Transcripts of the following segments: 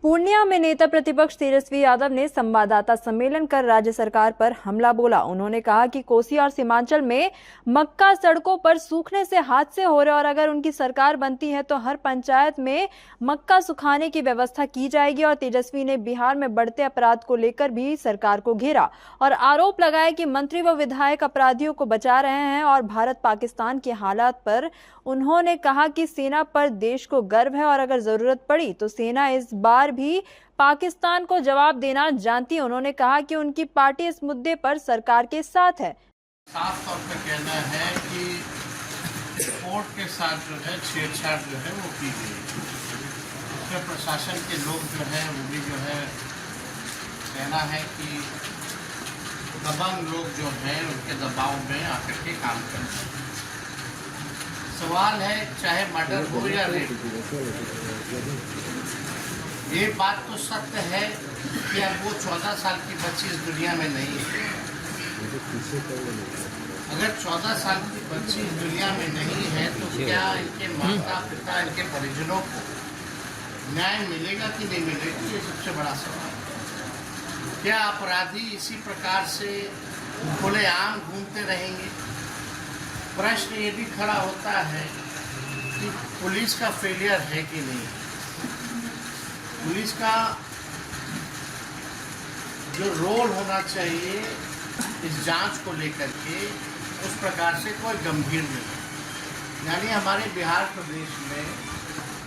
पूर्णिया में नेता प्रतिपक्ष तेजस्वी यादव ने संवाददाता सम्मेलन कर राज्य सरकार पर हमला बोला। उन्होंने कहा कि कोसी और सीमांचल में मक्का सड़कों पर सूखने से हादसे हो रहे और अगर उनकी सरकार बनती है तो हर पंचायत में मक्का सुखाने की व्यवस्था की जाएगी। और तेजस्वी ने बिहार में बढ़ते अपराध को लेकर भी सरकार को घेरा और आरोप लगाया कि मंत्री व विधायक अपराधियों को बचा रहे हैं। और भारत पाकिस्तान के हालात पर उन्होंने कहा कि सेना पर देश को गर्व है और अगर जरूरत पड़ी तो सेना इस बार भी पाकिस्तान को जवाब देना जानती है। उन्होंने कहा कि उनकी पार्टी इस मुद्दे पर सरकार के साथ है। साफ तौर पर कहना है कि कोर्ट के साथ जो है छेड़छाड़ जो है वो की गई। उसमें प्रशासन के लोग जो है वो भी जो है कहना है कि दबंग लोग जो हैं उनके दबाव में आकर के काम कर रहे हैं। सवाल है चाहे मर्डर हो या रेप, ये बात तो सत्य है कि अब वो 14 साल की बच्ची इस दुनिया में नहीं है। अगर 14 साल की बच्ची इस दुनिया में नहीं है तो क्या इनके माता पिता इनके परिजनों को न्याय मिलेगा कि नहीं मिलेगा, ये सबसे बड़ा सवाल है। क्या अपराधी इसी प्रकार से खुलेआम घूमते रहेंगे? प्रश्न ये भी खड़ा होता है कि पुलिस का फेलियर है कि नहीं। पुलिस का जो रोल होना चाहिए इस जांच को लेकर के उस प्रकार से कोई गंभीर नहीं। यानी हमारे बिहार प्रदेश में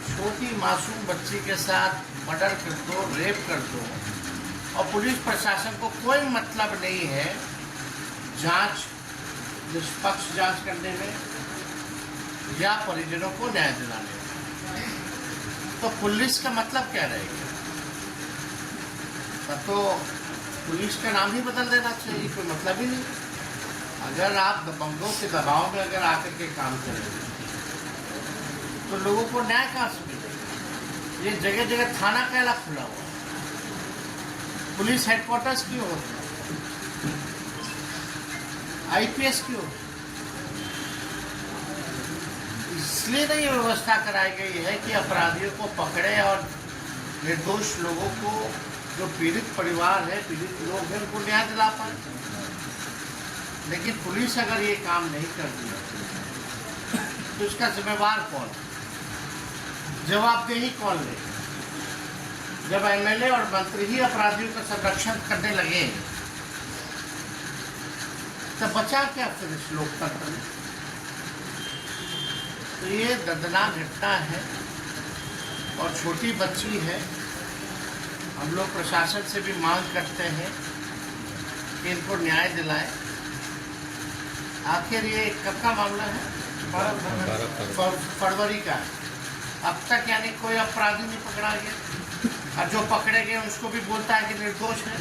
छोटी मासूम बच्ची के साथ मर्डर कर दो, रेप कर दो और पुलिस प्रशासन को कोई मतलब नहीं है जांच, निष्पक्ष जांच करने में या परिजनों को न्याय दिलाने में। तो पुलिस का मतलब क्या रहेगा? तब तो पुलिस का नाम ही बदल देना चाहिए, कोई मतलब ही नहीं। अगर आप दबंगों के दबाव में अगर आकर के काम करेंगे तो लोगों को न्याय कहाँ से मिलेगा? ये जगह जगह थाना कहला खुला हुआ, पुलिस हेडक्वार्टर्स क्यों होता है, आईपीएस क्यों? इसलिए नहीं व्यवस्था कराई गई है कि अपराधियों को पकड़े और निर्दोष लोगों को, जो पीड़ित परिवार है, पीड़ित लोग हैं, उनको न्याय दिला पाए। लेकिन पुलिस अगर ये काम नहीं करती तो इसका जिम्मेवार कौन? जवाबदेही कौन ले? जब एमएलए और मंत्री ही अपराधियों का संरक्षण करने लगे तब बचा क्या फिर इस लोकतंत्र में? तो ये दर्दनाक घटना है और छोटी बच्ची है। हम लोग प्रशासन से भी मांग करते हैं कि इनको न्याय दिलाएं। आखिर ये कब का मामला है? फरवरी का। अब तक यानी कोई अपराधी नहीं पकड़ा गया और जो पकड़े गए उसको भी बोलता है कि निर्दोष है।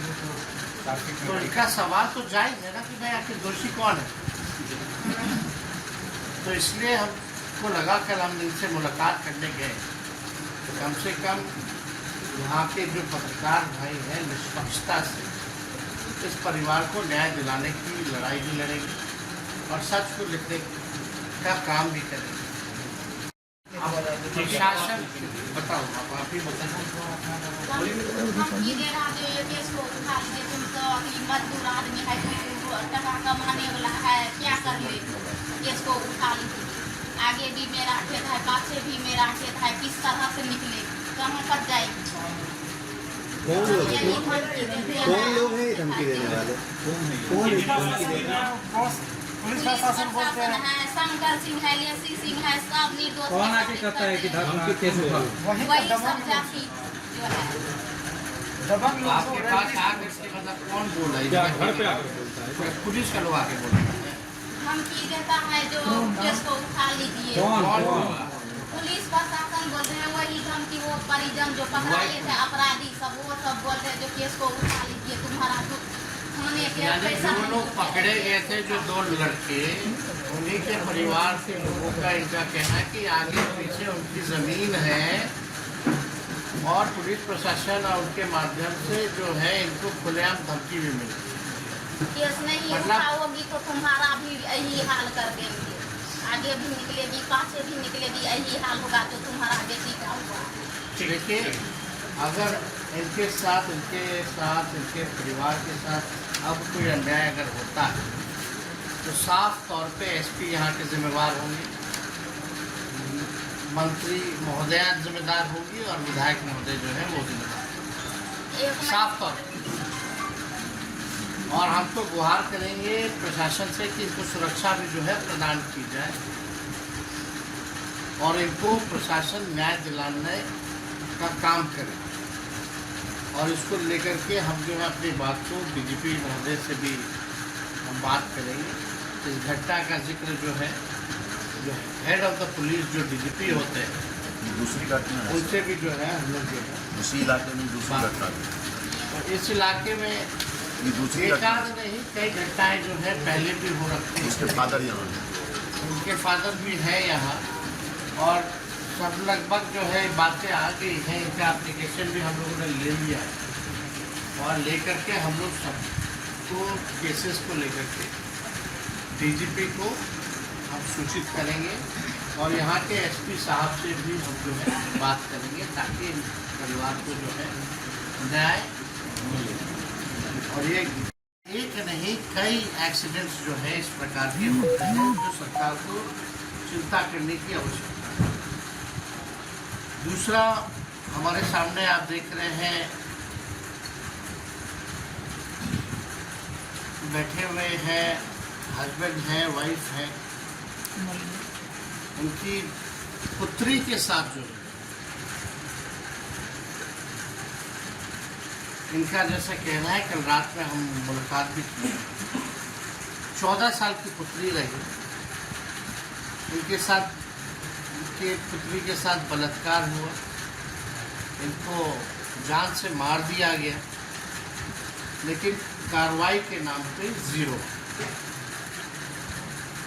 तो इनका सवाल तो जायज है ना कि भाई आखिर दोषी कौन है। तो इसलिए हमको लगा कल हम इनसे मुलाकात करने गए तो कम से कम यहाँ के जो पत्रकार भाई हैं निष्पक्षता से इस परिवार को न्याय दिलाने की लड़ाई भी लड़ेंगे और सच को लिखने का काम भी करेंगे। शासन बताओ, आप ही बताएं। मजदूर आदमी है, टका कमाने वाला है, क्या कर ले? केस को उठा लीजिए। आगे भी मेरा खेत है, पाछे भी मेरा खेत है, किस तरह से निकले, कहाँ पर जाएगी? कौन लोग हैं धमकी देने वाले? पुलिस प्रशासन बोलते हैं शंकर सिंह है, लेसी सिंह है, सब निर्दोष। कौन आके कहता है कि धमकी केस होगा? वही सब जाति जो है। आपके पास आगे इसके मतलब कौन बोल रहा है? घर पे आके बोलता है, पुलिस का लोग आके बोल रहा है। धमकी देता है जो केस को उठा लीजिए। कौन? पुलिस प्रशासन बोलते हैं, वही धमकी वो परिजन जो पकड़ाए थे अपराधी सब, वो सब बोलते हैं जो केस को उठा लीजिए, तुम्हारा थाने के पैसा। जो लोग पकड़े गए थे, जो 2 लड़के, उन्हीं के परिवार के लोगों का इनका कहना है कि आगे पीछे उनकी जमीन है और पुलिस प्रशासन और उनके माध्यम से जो है इनको खुलेआम धमकी भी मिली। केस नहीं उठाओगी तो तुम्हारा भी यही हाल कर देंगे, आगे भी निकलेगी, पाछे भी निकलेगी, यही हाल होगा जो तुम्हारा बेटी का हुआ। देखिए अगर इनके साथ इनके परिवार के साथ अब कोई अन्याय अगर होता है तो साफ तौर पे एसपी यहाँ के जिम्मेवार होंगे, मंत्री महोदया जिम्मेदार होगी और विधायक महोदय जो है वो जिम्मेदार, साफ तौर पे। और हम तो गुहार करेंगे प्रशासन से कि इनको सुरक्षा भी जो है प्रदान की जाए और इनको प्रशासन न्याय दिलाने का काम करे। और इसको लेकर के हम जो है अपनी बात को डीजीपी महोदय से भी हम बात करेंगे। इस घटना का जिक्र जो है जो हेड ऑफ द पुलिस जो डीजीपी होते हैं दूसरी घटना है, उनसे भी जो है हम लोग जो है उसी इलाके में दूसरी घटना है। और इस इलाके में ये दूसरी घटना एकाध नहीं कई घटनाएं जो है पहले भी हो रखी हैं। उसके फादर यहाँ हैं। उनके फादर भी है यहाँ और सब लगभग जो है बातें आ गई हैं। इनका एप्लीकेशन भी हम लोगों ने ले लिया है और लेकर के हम लोग सबको केसेस को लेकर के डीजीपी को हम सूचित करेंगे और यहाँ के एसपी साहब से भी हम जो है बात करेंगे ताकि इन परिवार को जो है न्याय मिले। और ये एक नहीं कई एक्सीडेंट्स जो है इस प्रकार के होते हैं जो सरकार को चिंता करने की आवश्यकता है। दूसरा हमारे सामने आप देख रहे हैं बैठे हुए हैं, हस्बैंड हैं, वाइफ हैं, उनकी पुत्री के साथ जो है इनका जैसा कहना है, कल रात में हम मुलाकात भी की। 14 साल की पुत्री रही, इनके साथ इनके पुत्री के साथ बलात्कार हुआ, इनको जान से मार दिया गया, लेकिन कार्रवाई के नाम पे जीरो।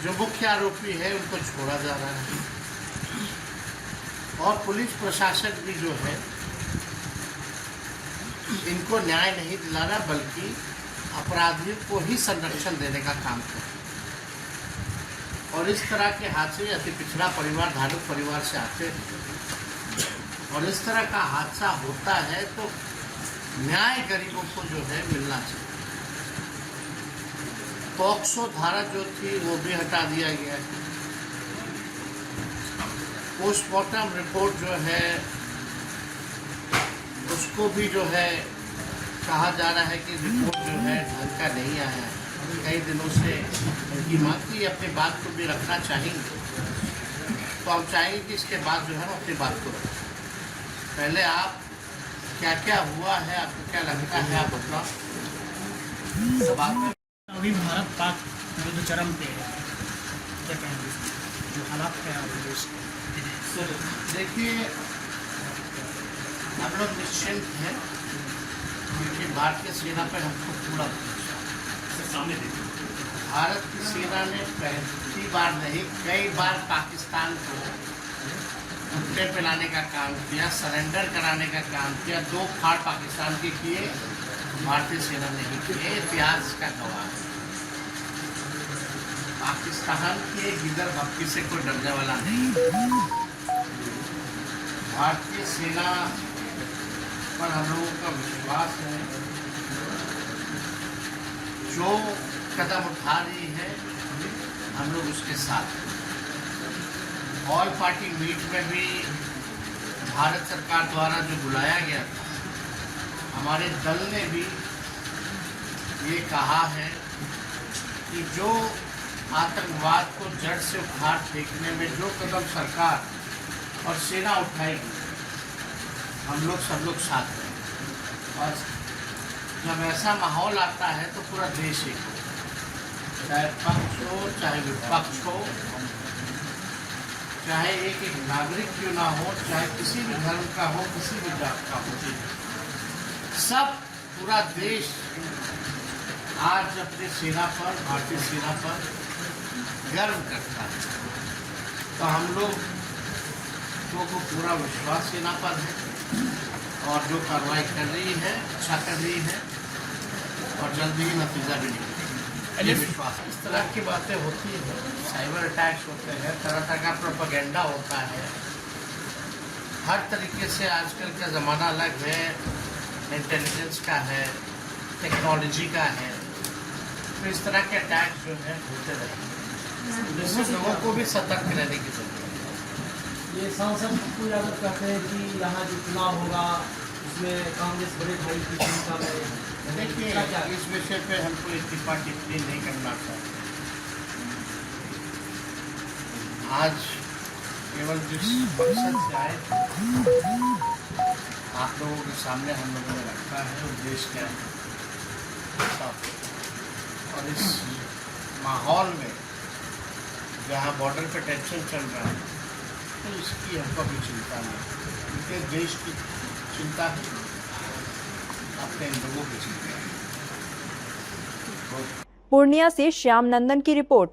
जो मुख्य आरोपी है उनको छोड़ा जा रहा है और पुलिस प्रशासन भी जो है इनको न्याय नहीं दिला रहा बल्कि अपराधियों को ही संरक्षण देने का काम कर रहा है। और इस तरह के हादसे अति पिछड़ा परिवार, धार्मिक परिवार से आते हैं और इस तरह का हादसा होता है तो न्याय गरीबों को जो है मिलना चाहिए। पॉक्सो धारा जो थी वो भी हटा दिया गया है। पोस्टमार्टम रिपोर्ट जो है उसको भी जो है कहा जा रहा है कि रिपोर्ट जो है ढंग का नहीं आया है। कई दिनों से उनकी मांग की अपनी बात को भी रखना चाहेंगे तो हम चाहेंगे कि इसके बाद जो है अपनी बात को रखें। पहले आप क्या क्या हुआ है, आपको क्या लगता है, आप अपना सवाल। अभी भारत पाक युद्ध चरम पे है, क्या कहेंगे जो हालात है हमारे देश के? सर देखिए, हम लोग निश्चिंत हैं क्योंकि भारतीय सेना पर हमको पूरा सामने भारत की सेना ने पहली बार नहीं कई बार पाकिस्तान को उल्टे पिलाने का काम किया, सरेंडर कराने का काम किया। 2 फाड़ पाकिस्तान के किए, भारतीय सेना ने ही किए। इतिहास का गवाह है। पाकिस्तान के गिदर भक्ति से कोई डरने वाला नहीं। भारतीय सेना पर हम लोगों का विश्वास है, जो कदम उठा रही है हम लोग उसके साथ हैं। ऑल पार्टी मीट में भी भारत सरकार द्वारा जो बुलाया गया था, हमारे दल ने भी ये कहा है कि जो आतंकवाद को जड़ से उखाड़ फेंकने में जो कदम सरकार और सेना उठाएगी हम लोग सब लोग साथ हैं। और जब ऐसा माहौल आता है तो पूरा देश एक हो, चाहे पक्ष हो चाहे विपक्ष हो, चाहे एक नागरिक क्यों ना हो, चाहे किसी भी धर्म का हो, किसी भी जात का हो, सब पूरा देश आज अपनी सेना पर, भारतीय सेना पर गर्व करता है। तो हम लोग को पूरा विश्वास सेना पर है और जो कार्रवाई कर रही है अच्छा कर रही है और जल्दी ही नतीजा भी निकलेगा, ये विश्वास। इस तरह की बातें होती हैं, साइबर अटैक्स होते हैं, तरह तरह का प्रोपेगेंडा होता है, हर तरीके से आजकल का ज़माना अलग है, इंटेलिजेंस का है, टेक्नोलॉजी का है, तो इस तरह के अटैक जो है होते रहेंगे, जिससे लोगों को भी सतर्क रहने की जरूरत है। ये सांसद पप्पू यादव कहते हैं कि यहाँ जो चुनाव होगा उसमें कांग्रेस बड़े भाई की भूमिका में। देखिए, इस विषय पे हमको एक टिप्पणी टिप्पणी नहीं करना चाहिए। आज केवल जिस मकसद से आए आप लोगों के सामने हम लोगों ने रखा है उद्देश्य क्या है, और इस माहौल में जहाँ बॉर्डर पे टेंशन चल रहा है तो इसकी हमको भी चिंता नहीं, क्योंकि देश की चिंता है, अपने लोगों की चिंता है। पूर्णिया से श्याम नंदन की रिपोर्ट।